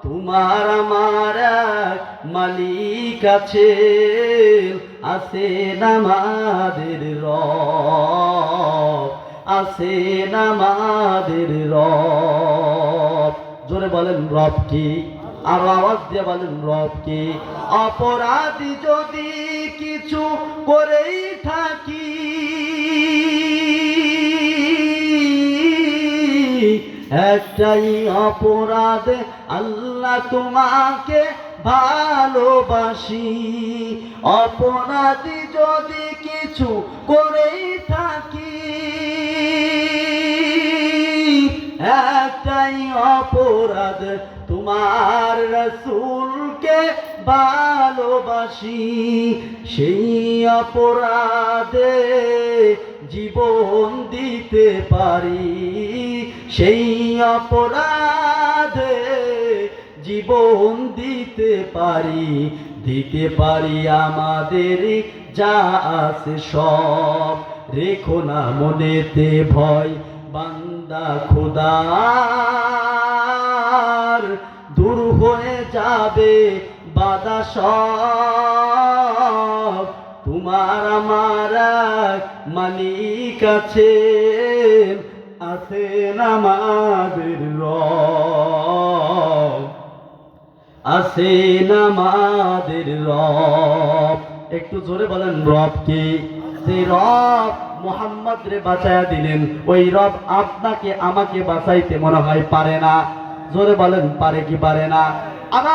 তোমার আমার এক মালিক আছে, আছেন আমাদের রব, আছেন আমাদের রব। জোরে বলেন রব কি? আর আওয়াজ দিয়ে বলেন রব কি? অপরাধী যদি কিছু করেই থাকি, একটাই অপরাধ, আল্লাহ তোমাকে ভালোবাসি। অপরাধী যদি কিছু করেই থাকি, একটাই অপরাধ, তোমার রাসূলকে ভালোবাসি। সেই অপরাধে জীবন দিতে পারি, সেই অপরাধে জীবন দিতে পারি, দিতে পারি আমাদের যা আছে সব। রেখো না মনেতে ভয় বান্দা খোদার, দূর হয়ে যাবে বাধা সব। তোমার আমার এক মালিক আছে, আছেন আমাদের রব, আছেন আমাদের রব। একটু জোরে বলেন রব কি? সেই রব মুহাম্মদ রে বাঁচায়া দিলেন, ওই রব আপনাকে আমাকে বাঁচাইতে মনে হয় পারে না। জোরে বলেন পারে কি পারে না? আবার